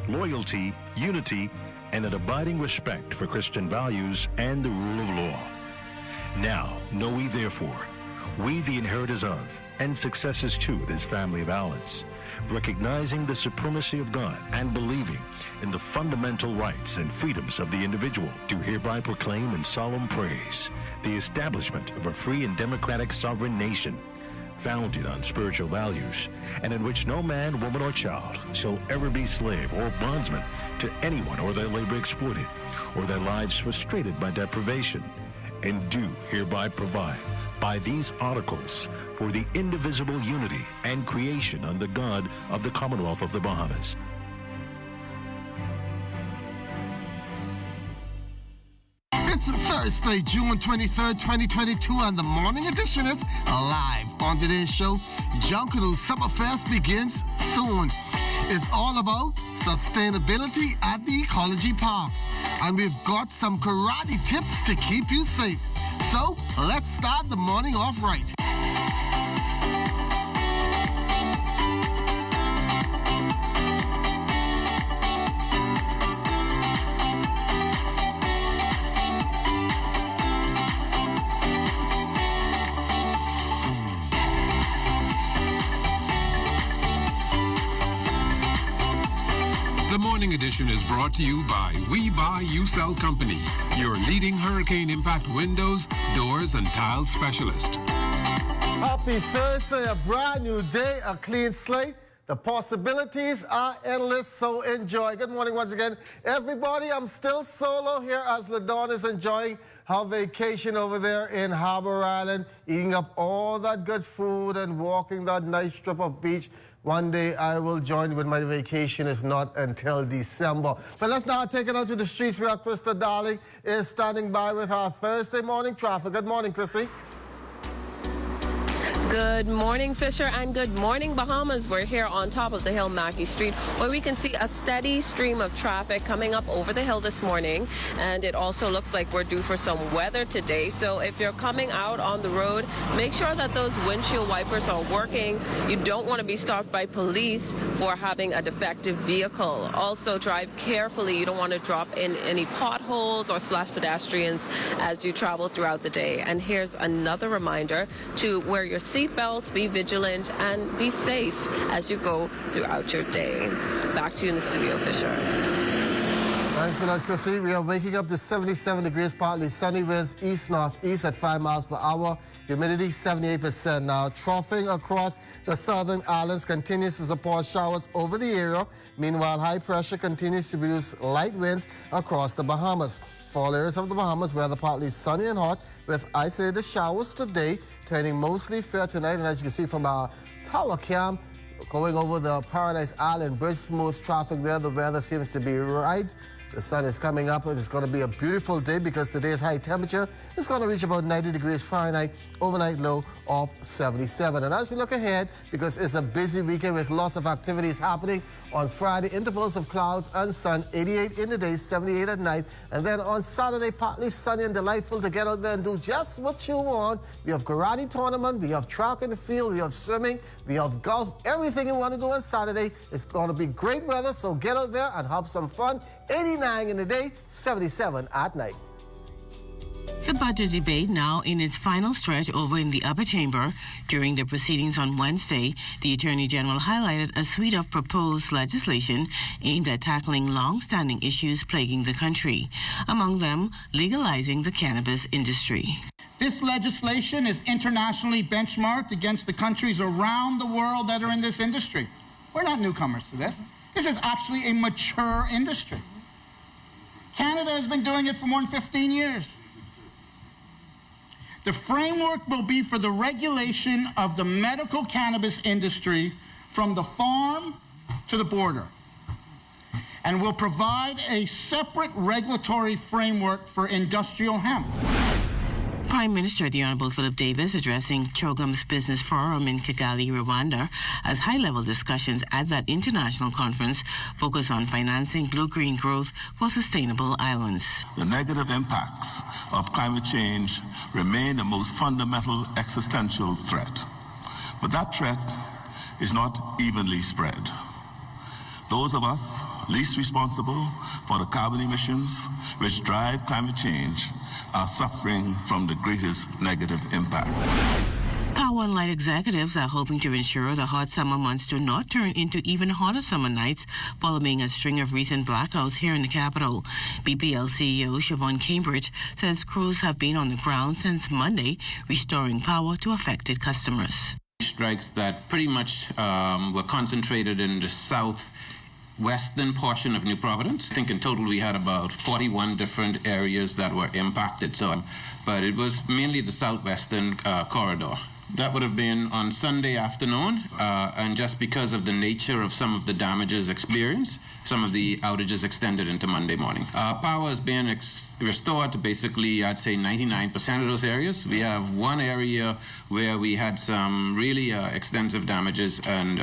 loyalty, unity, and an abiding respect for Christian values and the rule of law. Now, know ye therefore, we the inheritors of, and successors to this family of Allens, recognizing the supremacy of God and believing in the fundamental rights and freedoms of the individual, do hereby proclaim in solemn praise the establishment of a free and democratic sovereign nation, founded on spiritual values, and in which no man, woman, or child shall ever be slave or bondsman to anyone, or their labor exploited, or their lives frustrated by deprivation, and do hereby provide by these articles for the indivisible unity and creation under God of the Commonwealth of the Bahamas. It's Thursday, June 23rd, 2022, and the morning edition is live. On today's show, Junkanoo Summerfest begins soon. It's all about sustainability at the Ecology Park. And we've got some karate tips to keep you safe. So, let's start the morning off right. The Morning Edition is brought to you by We Buy, You Sell Company, your leading hurricane impact windows, doors, and tile specialist. Happy Thursday, a brand new day, a clean slate. The possibilities are endless, so enjoy. Good morning once again, everybody. I'm still solo here as LaDawn is enjoying her vacation over there in Harbor Island, eating up all that good food and walking that nice strip of beach. One day I will join, but my vacation is not until December. But let's now take it out to the streets where Krista Darling is standing by with our Thursday morning traffic. Good morning, Chrissy. Good morning, Fisher, and good morning, Bahamas. We're here on top of the hill, Mackey Street, where we can see a steady stream of traffic coming up over the hill this morning. And it also looks like we're due for some weather today. So if you're coming out on the road, make sure that those windshield wipers are working. You don't want to be stopped by police for having a defective vehicle. Also, drive carefully. You don't want to drop in any potholes or splash pedestrians as you travel throughout the day. And here's another reminder to wear your seatbelts, be vigilant, and be safe as you go throughout your day. Back to you in the studio, Fisher. Thanks for that, Christy. We are waking up to 77 degrees, partly sunny winds east-northeast at 5 miles per hour. Humidity 78%. Now, troughing across the southern islands continues to support showers over the area. Meanwhile, high pressure continues to produce light winds across the Bahamas. For all areas of the Bahamas, weather partly sunny and hot with isolated showers today, turning mostly fair tonight. And as you can see from our tower cam, going over the Paradise Island bridge, smooth traffic there. The weather seems to be right. The sun is coming up, and it's going to be a beautiful day because today's high temperature is going to reach about 90 degrees Fahrenheit, overnight low of 77. And as we look ahead, because it's a busy weekend with lots of activities happening, on Friday, intervals of clouds and sun, 88 in the day, 78 at night. And then on Saturday, partly sunny and delightful to get out there and do just what you want. We have karate tournament, we have track and field, we have swimming, we have golf, everything you want to do on Saturday. It's going to be great weather, so get out there and have some fun. 89 in the day, 77 at night. The budget debate now in its final stretch over in the upper chamber. During the proceedings on Wednesday, the Attorney General highlighted a suite of proposed legislation aimed at tackling long-standing issues plaguing the country, among them legalizing the cannabis industry. This legislation is internationally benchmarked against the countries around the world that are in this industry. We're not newcomers to this. This is actually a mature industry. Canada has been doing it for more than 15 years. The framework will be for the regulation of the medical cannabis industry from the farm to the border, and will provide a separate regulatory framework for industrial hemp. Prime Minister the Honourable Philip Davis addressing CHOGM's Business Forum in Kigali, Rwanda, as high-level discussions at that international conference focus on financing blue-green growth for sustainable islands. The negative impacts of climate change remain the most fundamental existential threat. But that threat is not evenly spread. Those of us least responsible for the carbon emissions which drive climate change are suffering from the greatest negative impact. Power and light executives are hoping to ensure the hot summer months do not turn into even hotter summer nights following a string of recent blackouts here in the capital. BPL CEO Siobhan Cambridge says crews have been on the ground since Monday, restoring power to affected customers. Strikes that pretty much were concentrated in the southwestern portion of New Providence. I think in total we had about 41 different areas that were impacted, but it was mainly the southwestern corridor. That would have been on Sunday afternoon, and just because of the nature of some of the damages experienced, some of the outages extended into Monday morning. Power is being restored to basically, I'd say, 99% of those areas. We have one area where we had some really extensive damages, and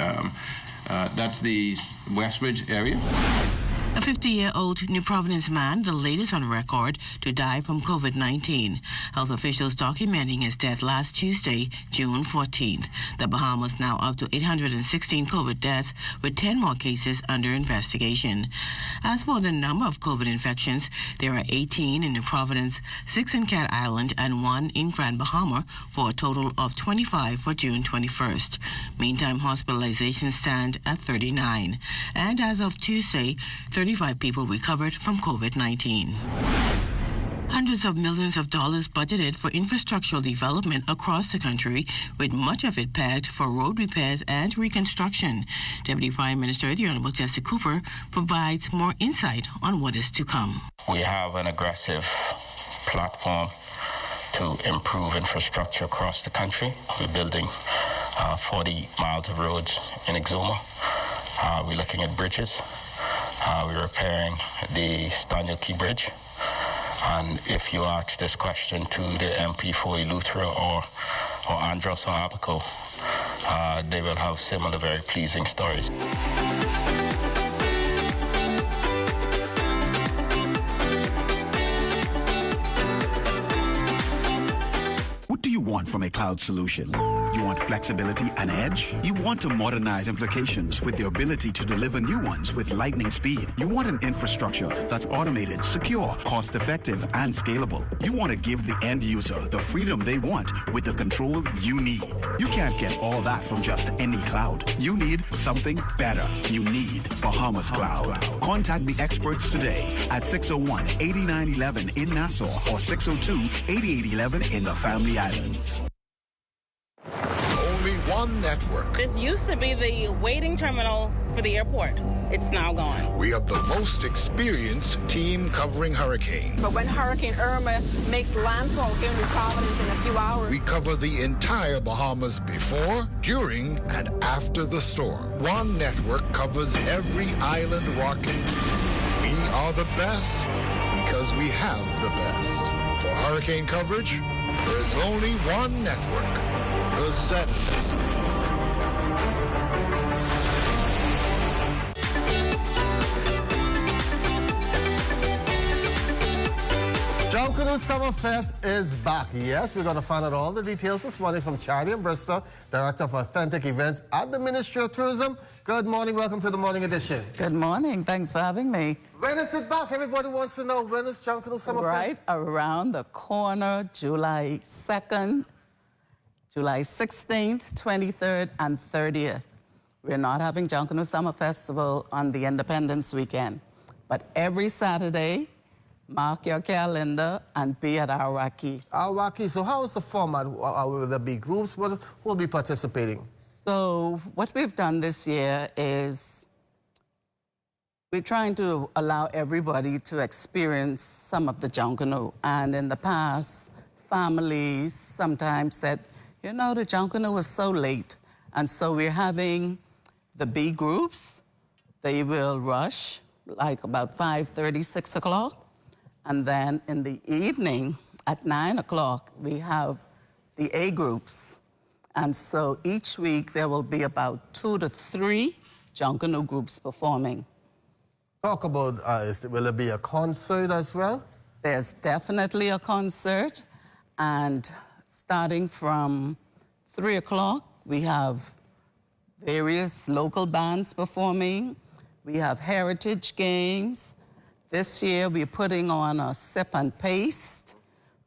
that's the Westridge area. A 50-year-old New Providence man, the latest on record to die from COVID-19. Health officials documenting his death last Tuesday, June 14th. The Bahamas now up to 816 COVID deaths, with 10 more cases under investigation. As for the number of COVID infections, there are 18 in New Providence, 6 in Cat Island, and 1 in Grand Bahama, for a total of 25 for June 21st. Meantime, hospitalizations stand at 39. And as of Tuesday, 35 people recovered from COVID-19. Hundreds of millions of dollars budgeted for infrastructural development across the country, with much of it pegged for road repairs and reconstruction. Deputy Prime Minister, the Honorable Jesse Cooper, provides more insight on what is to come. We have an aggressive platform to improve infrastructure across the country. We're building 40 miles of roads in Exuma. We're looking at bridges. We're repairing the Staniel Key Bridge. And if you ask this question to the MP for Eleuthera or Andros or Abaco, they will have similar very pleasing stories. What do you want from a cloud solution? You want flexibility and edge? You want to modernize applications with the ability to deliver new ones with lightning speed. You want an infrastructure that's automated, secure, cost-effective, and scalable. You want to give the end user the freedom they want with the control you need. You can't get all that from just any cloud. You need something better. You need Bahamas Cloud. Contact the experts today at 601-8911 in Nassau or 602-8811 in the Family Islands. Only one network. This used to be the waiting terminal for the airport. It's now gone. We have the most experienced team covering hurricane. But when Hurricane Irma makes landfall here in New Providence in a few hours, we cover the entire Bahamas before, during, and after the storm. One network covers every island, rock, and key. We are the best because we have the best. For hurricane coverage, there is only one network, the Settlers Network. Junkanoo Summerfest is back. Yes, we're going to find out all the details this morning from Charlie Bristow, Director of Authentic Events at the Ministry of Tourism. Good morning. Welcome to the Morning Edition. Good morning. Thanks for having me. When is it back? Everybody wants to know, when is Junkanoo Summerfest? Right around the corner, July 2nd, July 16th, 23rd, and 30th. We're not having Junkanoo Summer Festival on the Independence weekend, but every Saturday, mark your calendar and be at Awaki. Awaki. So how is the format? Will there be groups? Who will be participating? So what we've done this year is we're trying to allow everybody to experience some of the Junkanoo. And in the past, families sometimes said, you know, the Junkanoo was so late. And so we're having the B groups. They will rush like about 5:30, 6 o'clock. And then in the evening at 9 o'clock, we have the A groups. And so each week there will be about 2 to 3 Junkanoo groups performing. Talk about, will it be a concert as well? There's definitely a concert. And starting from 3 o'clock, we have various local bands performing. We have heritage games. This year, we're putting on a sip and paste.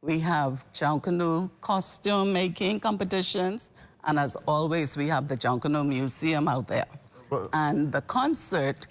We have Junkanoo costume making competitions. And as always, we have the Junkanoo Museum out there. And the concert,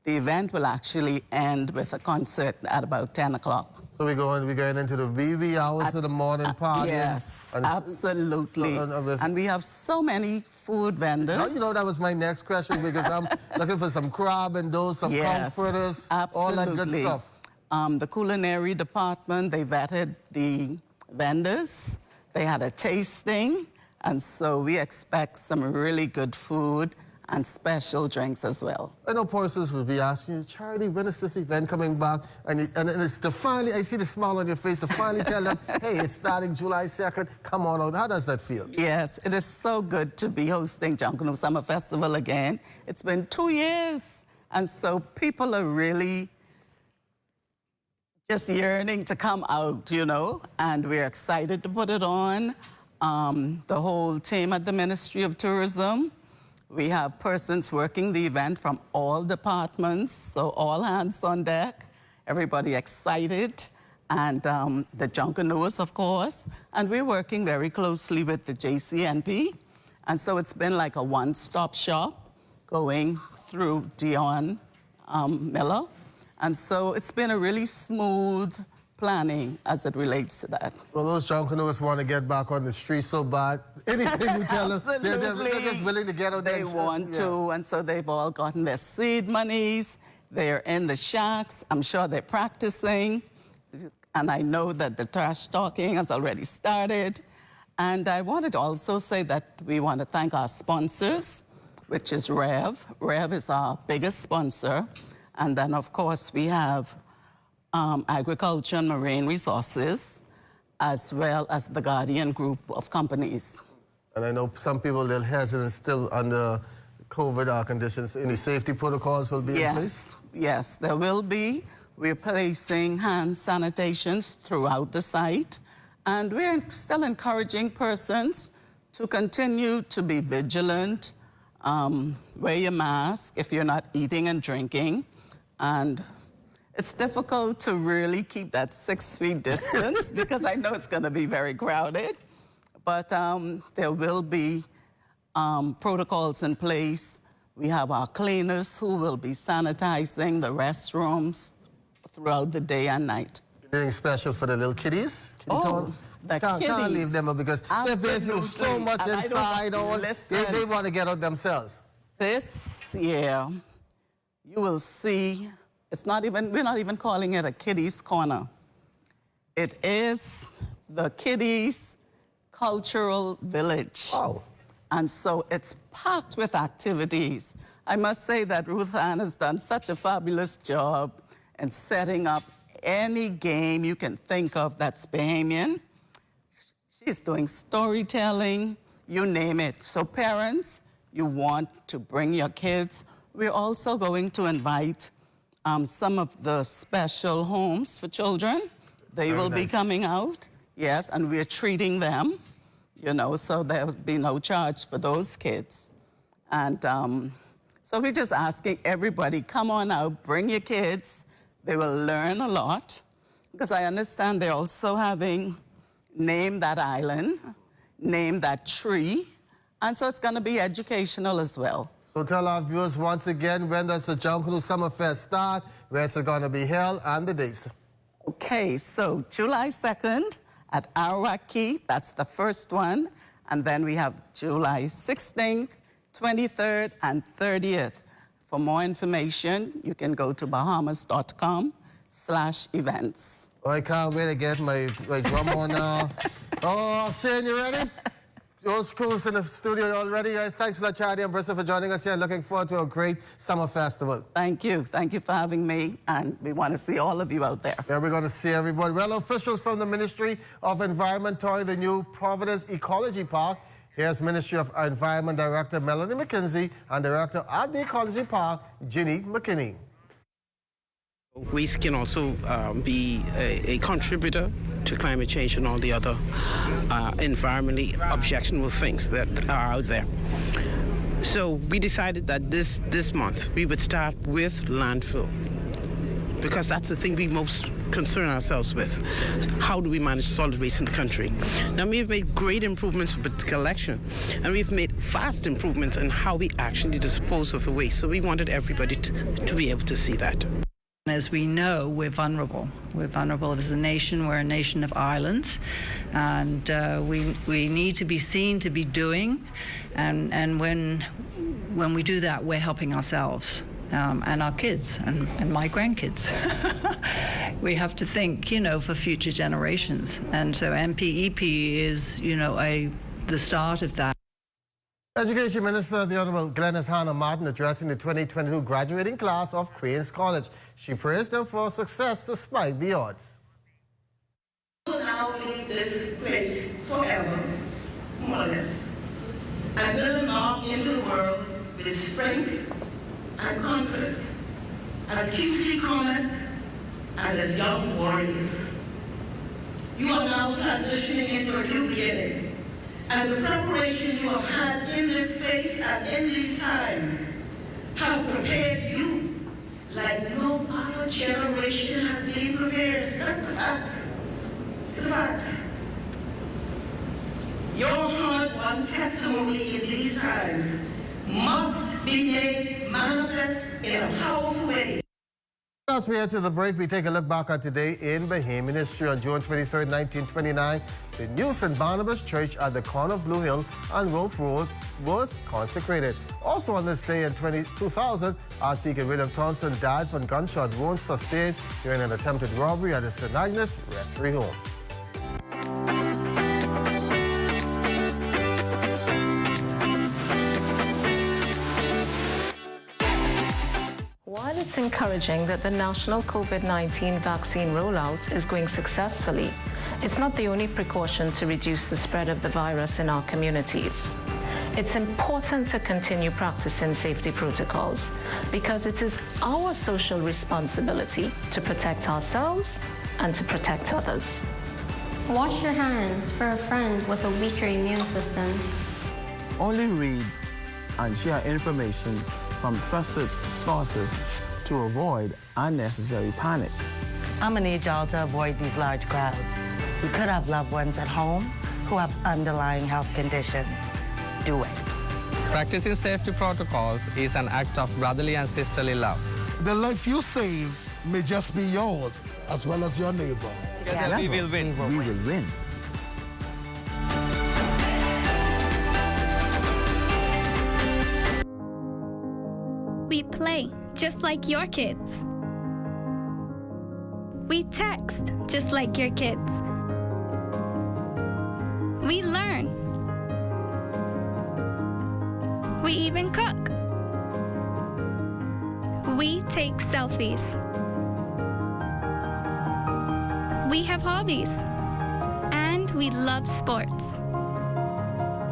the event will actually end with a concert at about 10 o'clock. So we're going into the wee hours of the morning party. Yes, absolutely. And we have so many food vendors. Now, you know, that was my next question because I'm looking for some crab and those, some comforters, all that good stuff. The culinary department, they vetted the vendors. They had a tasting. And so we expect some really good food and special drinks as well. I know persons will be asking you, Charity, when is this event coming back? And it's to finally, I see the smile on your face, to finally tell them, hey, it's starting July 2nd, come on out. How does that feel? Yes, it is so good to be hosting Junkanoo Summer Festival again. It's been 2 years, and so people are really just yearning to come out, you know, and we're excited to put it on. The whole team at the Ministry of Tourism, we have persons working the event from all departments, so all hands on deck, everybody excited, and the Junkanooers, of course, and we're working very closely with the JCNP, and so it's been like a one-stop shop going through Dion Miller, and so it's been a really smooth planning as it relates to that. Well, those Junkanooers want to get back on the street so bad. Anything you tell us, they're just willing to get out there. They want to, and so they've all gotten their seed monies. They're in the shacks. I'm sure they're practicing. And I know that the trash talking has already started. And I wanted to also say that we want to thank our sponsors, which is REV. REV is our biggest sponsor. And then, of course, we have Agriculture and Marine Resources, as well as the Guardian Group of companies. And I know some people, they're hesitant still under COVID conditions. Any safety protocols will be in place? Yes, there will be. We're placing hand sanitations throughout the site. And we're still encouraging persons to continue to be vigilant, wear your mask if you're not eating and drinking. And it's difficult to really keep that 6 feet distance because I know it's going to be very crowded. But there will be protocols in place. We have our cleaners who will be sanitizing the restrooms throughout the day and night. Anything special for the little kiddies? The kiddies. Can't leave them up because they've been through so much inside. They want to get out themselves. This year, you will see, we're not even calling it a kiddies corner. It is the kiddies cultural village. Oh. And so it's packed with activities. I must say that Ruth Ann has done such a fabulous job in setting up any game you can think of that's Bahamian. She's doing storytelling, you name it. So parents, you want to bring your kids. We're also going to invite some of the special homes for children. They will be coming out, yes, and we're treating them, you know, so there will be no charge for those kids. And so we're just asking everybody, come on out, bring your kids. They will learn a lot, because I understand they're also having Name That Island, Name That Tree, and so it's going to be educational as well. So tell our viewers once again, when does the Junkanoo Summer Fest start, where it's going to be held, and the dates. Okay, so July 2nd at Arawak Key, that's the first one, and then we have July 16th, 23rd, and 30th. For more information, you can go to bahamas.com/events. Oh, I can't wait to get my drum on now. Oh, Shane, you ready? Those crews in the studio already. Thanks a lot, Charity and Bristol, for joining us here. Looking forward to a great summer festival. Thank you. Thank you for having me, and we want to see all of you out there. Yeah, we're going to see everybody. Well, officials from the Ministry of Environment touring the new Providence Ecology Park. Here's Ministry of Environment Director Melanie McKenzie and Director at the Ecology Park, Ginny McKinney. Waste can also be a contributor to climate change and all the other environmentally objectionable things that are out there. So we decided that this month we would start with landfill, because that's the thing we most concern ourselves with. How do we manage solid waste in the country? Now, we've made great improvements with collection, and we've made vast improvements in how we actually dispose of the waste. So we wanted everybody to be able to see that. As we know, we're vulnerable. We're vulnerable as a nation. We're a nation of islands, and we need to be seen to be doing. And when we do that, we're helping ourselves and our kids and my grandkids. We have to think, for future generations. And so MPEP is, the start of that. Education Minister, the Honorable Glenys Hanna Martin, addressing the 2022 graduating class of Queen's College. She praised them for success despite the odds. We will now leave this place forever, more or less, and will march into the world with strength and confidence as QC comments and as young warriors. You are now transitioning into a new beginning. And the preparation you have had in this space and in these times have prepared you like no other generation has been prepared. That's the facts. It's the facts. Your hard-won testimony in these times must be made manifest in a powerful way. As we head to the break, we take a look back on today in Bahamian history. On June 23, 1929, the new St. Barnabas Church at the corner of Blue Hill and Wolf Road was consecrated. Also on this day in 2000, Archdeacon William Thompson died from gunshot wounds sustained during an attempted robbery at the St. Agnes Rectory home. While it's encouraging that the national COVID-19 vaccine rollout is going successfully, it's not the only precaution to reduce the spread of the virus in our communities. It's important to continue practicing safety protocols because it is our social responsibility to protect ourselves and to protect others. Wash your hands for a friend with a weaker immune system. Only read and share information from trusted sources to avoid unnecessary panic. I'm gonna need y'all to avoid these large crowds. We could have loved ones at home who have underlying health conditions. Do it. Practicing safety protocols is an act of brotherly and sisterly love. The life you save may just be yours as well as your neighbor. Together we will win. We will win. We play just like your kids. We text just like your kids. We learn. We even cook. We take selfies. We have hobbies. And we love sports.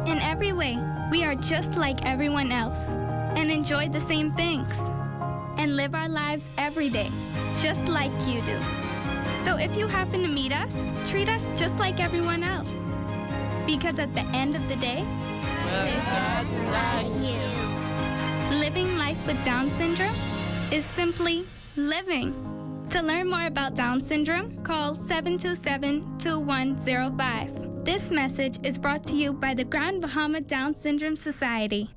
In every way, we are just like everyone else and enjoy the same things and live our lives every day, just like you do. So if you happen to meet us, treat us just like everyone else. Because at the end of the day, we're just like you. Living life with Down syndrome is simply living. To learn more about Down syndrome, call 727-2105. This message is brought to you by the Grand Bahama Down Syndrome Society.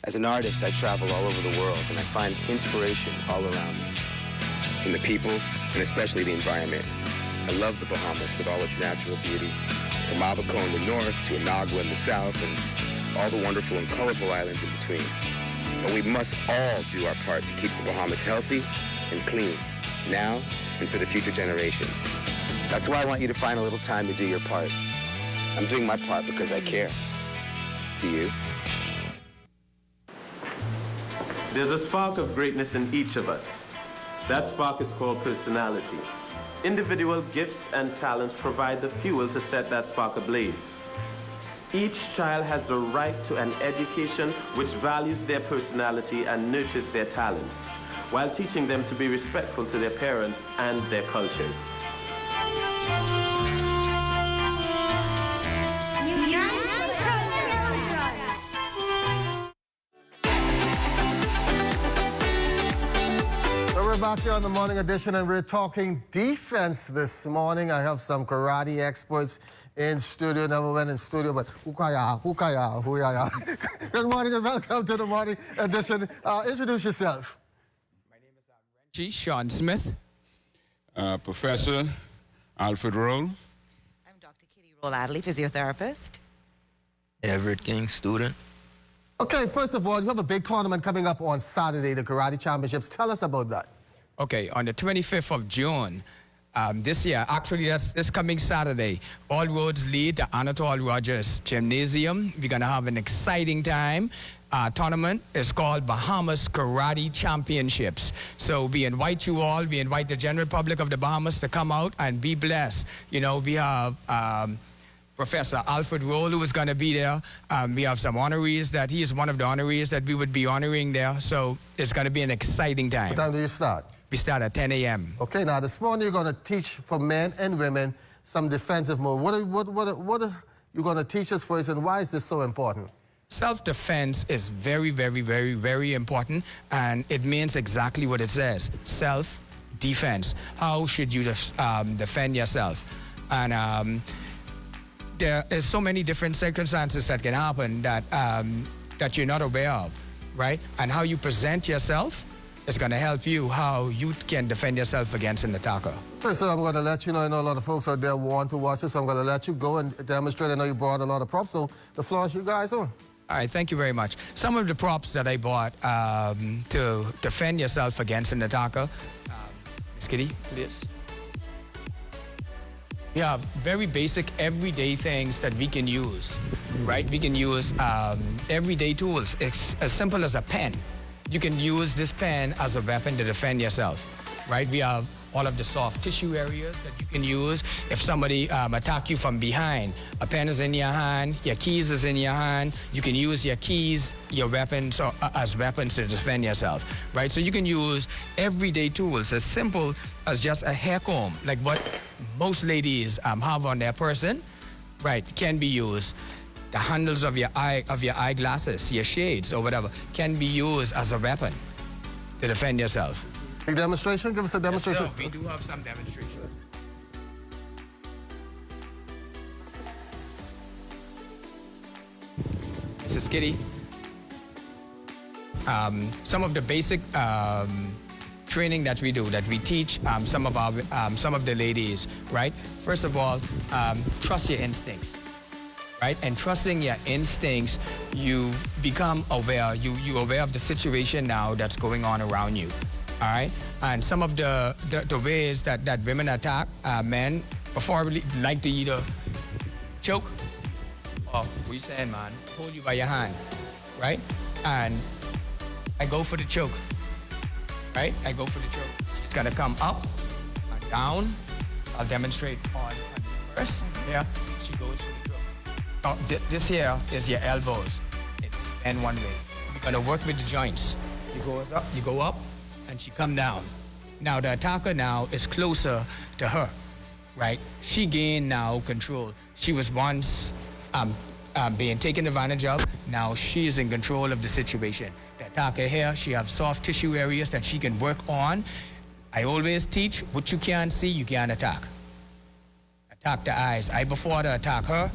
As an artist, I travel all over the world, and I find inspiration all around me. In the people, and especially the environment. I love the Bahamas with all its natural beauty. From Abaco in the north to Inagua in the south, and all the wonderful and colorful islands in between. But we must all do our part to keep the Bahamas healthy and clean, now and for the future generations. That's why I want you to find a little time to do your part. I'm doing my part because I care. Do you? There's a spark of greatness in each of us. That spark is called personality. Individual gifts and talents provide the fuel to set that spark ablaze. Each child has the right to an education which values their personality and nurtures their talents, while teaching them to be respectful to their parents and their cultures. we're back here on the morning edition, and we're talking defense this morning. I have some karate experts in studio. Never went in studio, but hukaya. Good morning and welcome to the morning edition. Introduce yourself. G. Sean Smith. Professor Alfred Roll. Roll Adley, physiotherapist. Everett King, student. Okay, first of all, you have a big tournament coming up on Saturday, the Karate Championships. Tell us about that. Okay, on the 25th of June, this year, actually that's this coming Saturday, all roads lead to Anatole Rogers Gymnasium. We're gonna have an exciting time. Tournament is called Bahamas Karate Championships. So we invite you all, we invite the general public of the Bahamas to come out and be blessed. You know, we have Professor Alfred Roll, who is going to be there. We have some honorees that he is one of the honorees that we would be honoring there. So it's going to be an exciting time. What time do you start? We start at 10 a.m. Okay, now this morning you're going to teach for men and women some defensive moves. What are you going to teach us first, and why is this so important? Self-defense is very, very, very, very important, and it means exactly what it says. Self-defense. How should you defend yourself? And there is so many different circumstances that can happen that that you're not aware of, right? And how you present yourself is going to help you how you can defend yourself against an attacker. Okay, so I'm going to let you know, I know a lot of folks out there want to watch this, so I'm going to let you go and demonstrate. I know you brought a lot of props, so the floor is you guys on. All right, thank you very much. Some of the props that I bought to defend yourself against an attacker, Miss Kitty, please. We have very basic, everyday things that we can use, right? We can use everyday tools. It's as simple as a pen. You can use this pen as a weapon to defend yourself, right? We have all of the soft tissue areas that you can use. If somebody attack you from behind, a pen is in your hand, your keys is in your hand, you can use your keys, your weapons, as weapons to defend yourself, right? So you can use everyday tools as simple as just a hair comb, like what most ladies have on their person, right, can be used. The handles of your eyeglasses, your shades or whatever, can be used as a weapon to defend yourself. A demonstration? Give us a demonstration. Yes, sir. We do have some demonstrations. Mrs. Kitty, some of the basic training that we do, that we teach some of the ladies, right? First of all, trust your instincts, right? And trusting your instincts, you become aware. You're aware of the situation now that's going on around you. All right, and some of the ways that women attack men, before like to either choke, or what you saying, man? Hold you by your hand, right? And I go for the choke, right? I go for the choke. She's gonna come up and down. I'll demonstrate on first. Yeah, she goes for the choke. Now, this here is your elbows, and one way. We're gonna work with the joints. You go up. And she come down. Now the attacker now is closer to her, right? She gained now control. She was once being taken advantage of. Now she is in control of the situation. The attacker here, she has soft tissue areas that she can work on. I always teach, what you can't see, you can't attack. Attack the eyes. I prefer to attack her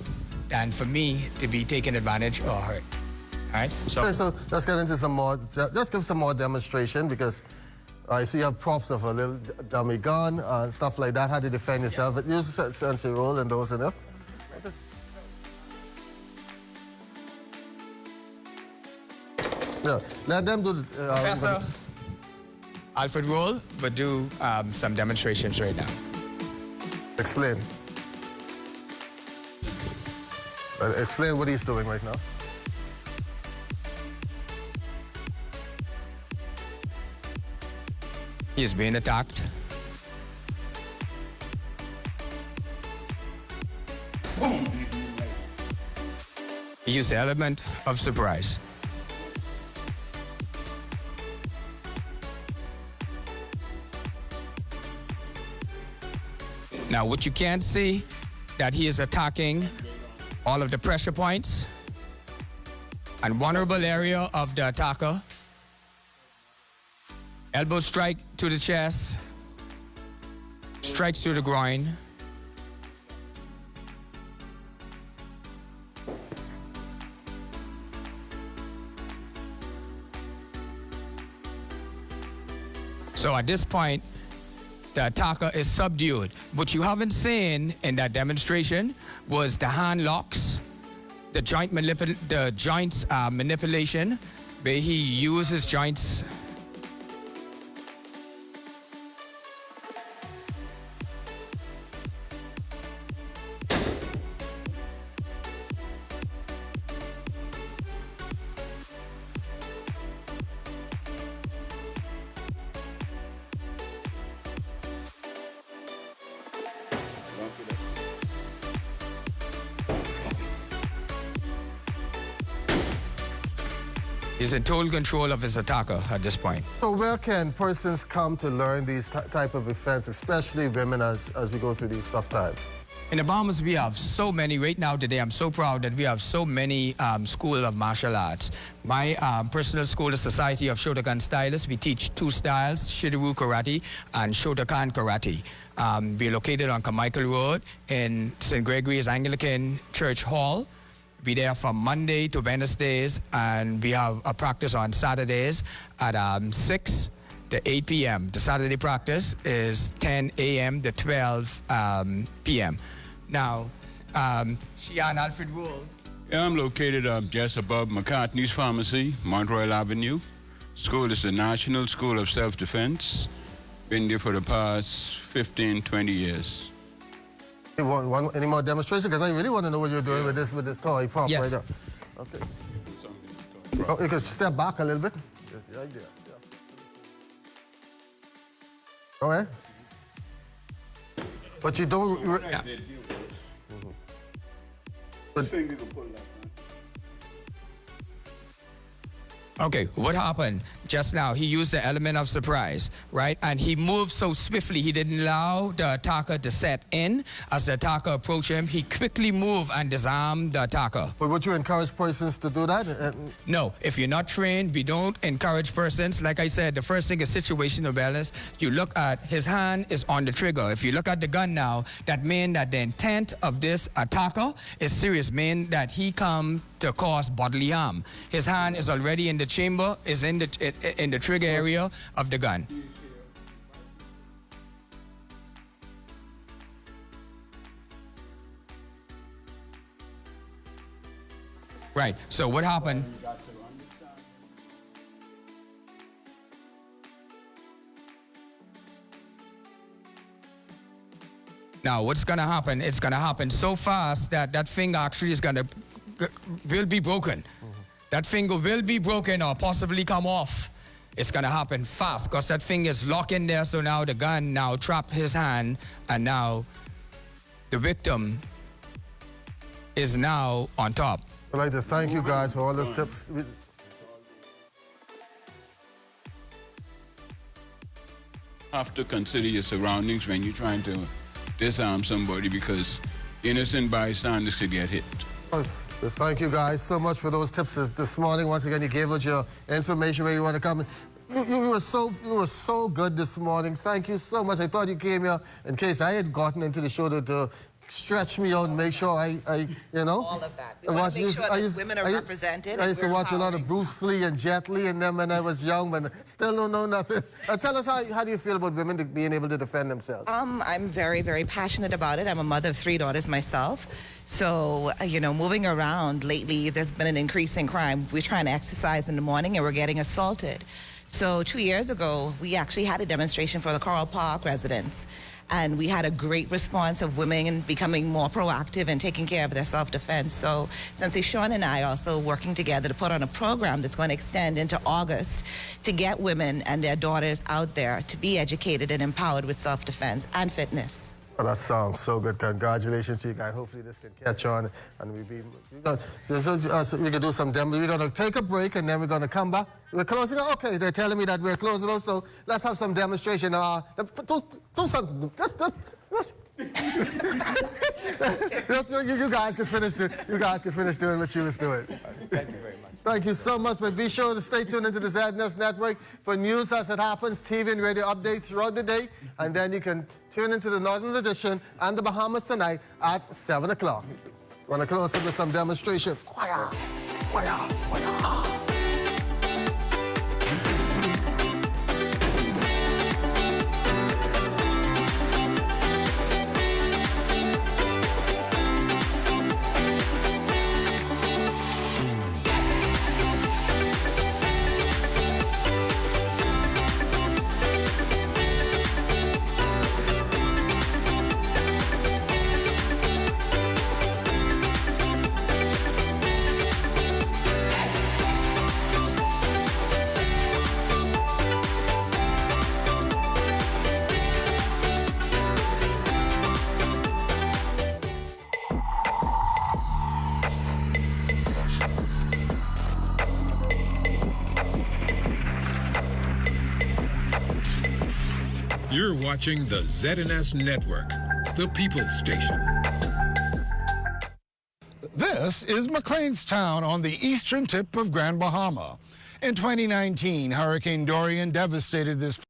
than for me to be taken advantage or hurt. All right? So let's get into some more, just give some more demonstration, because I see you have props of a little dummy gun and stuff like that, how to defend yourself. But use a sensor roll and those in there. Yeah, let them do Professor Alfred Roll will do some demonstrations right now. Explain. Explain what he's doing right now. He is being attacked. He used the element of surprise. Now, what you can't see, that he is attacking all of the pressure points and vulnerable area of the attacker. Elbow strike to the chest. Strikes to the groin. So at this point, the attacker is subdued. What you haven't seen in that demonstration was the hand locks, the joints manipulation, where he uses joints. He's in total control of his attacker at this point. So where can persons come to learn these type of defense, especially women, as we go through these tough times? In the Bahamas, we have so many. Right now, today, I'm so proud that we have so many schools of martial arts. My personal school, the Society of Shotokan Stylists, we teach two styles, Shiryu Karate and Shotokan Karate. We're located on Carmichael Road in St. Gregory's Anglican Church Hall. Be there from Monday to Wednesdays, and we have a practice on Saturdays at 6 to 8 p.m. The Saturday practice is 10 a.m. to 12 p.m. Now, Shian Alfred Wool. Yeah, I'm located just above McCartney's Pharmacy, Mount Royal Avenue. School is the National School of Self-Defense. Been there for the past 15, 20 years. Any more demonstration? Because I really want to know what you're doing with this toy prop yes. right there. Okay. Oh, you can step back a little bit. Right there. Yeah. All right. But you don't. Yeah. But, Okay, what happened just now? He used the element of surprise, right? And he moved so swiftly, he didn't allow the attacker to set in. As the attacker approached him, he quickly moved and disarmed the attacker. But would you encourage persons to do that? No, if you're not trained, we don't encourage persons. Like I said, the first thing is situational awareness. You look at his hand is on the trigger. If you look at the gun now, that means that the intent of this attacker is serious, means that he come to cause bodily harm. His hand is already in the chamber, is in the trigger area of the gun. Right, so what happened? Now, what's gonna happen? It's gonna happen so fast that that finger actually will be broken. That finger will be broken or possibly come off. It's gonna happen fast because that finger is locked in there. So now the gun now trapped his hand, and now the victim is now on top. I'd like to thank you guys for all those tips. Have to consider your surroundings when you're trying to disarm somebody, because innocent bystanders could get hit. Well, thank you guys so much for those tips this morning. Once again, you gave us your information where you want to come. You were so good this morning. Thank you so much. I thought you came here in case I had gotten into the show to stretch me out and make sure I you know. All of that. We want to make sure that women are represented. I used to watch a lot of Bruce Lee and Jet Li and them when I was young, but still don't know nothing. Tell us how do you feel about women being able to defend themselves? I'm very, very passionate about it. I'm a mother of 3 daughters myself. So, you know, moving around lately, there's been an increase in crime. We're trying to exercise in the morning and we're getting assaulted. So 2 years ago, we actually had a demonstration for the Coral Park residents. And we had a great response of women becoming more proactive and taking care of their self-defense. So Sensei Sean and I are also working together to put on a program that's going to extend into August to get women and their daughters out there to be educated and empowered with self-defense and fitness. Well, that sounds so good. Congratulations to you guys. Hopefully this can catch on and we can do some demo. We're going to take a break and then we're going to come back. We're closing out. Okay, they're telling me that we're closing out, so let's have some demonstration. Do something. You guys can finish doing what you was doing. Thank you very much. Thank you so much, but be sure to stay tuned into the ZNS Network for news as it happens, TV and radio updates throughout the day, and then you can tune into the Northern Edition and the Bahamas Tonight at 7 o'clock. Want to close up with some demonstration? Choir, choir, choir. You're watching the ZNS Network, the People's Station. This is McLeanstown on the eastern tip of Grand Bahama. In 2019, Hurricane Dorian devastated this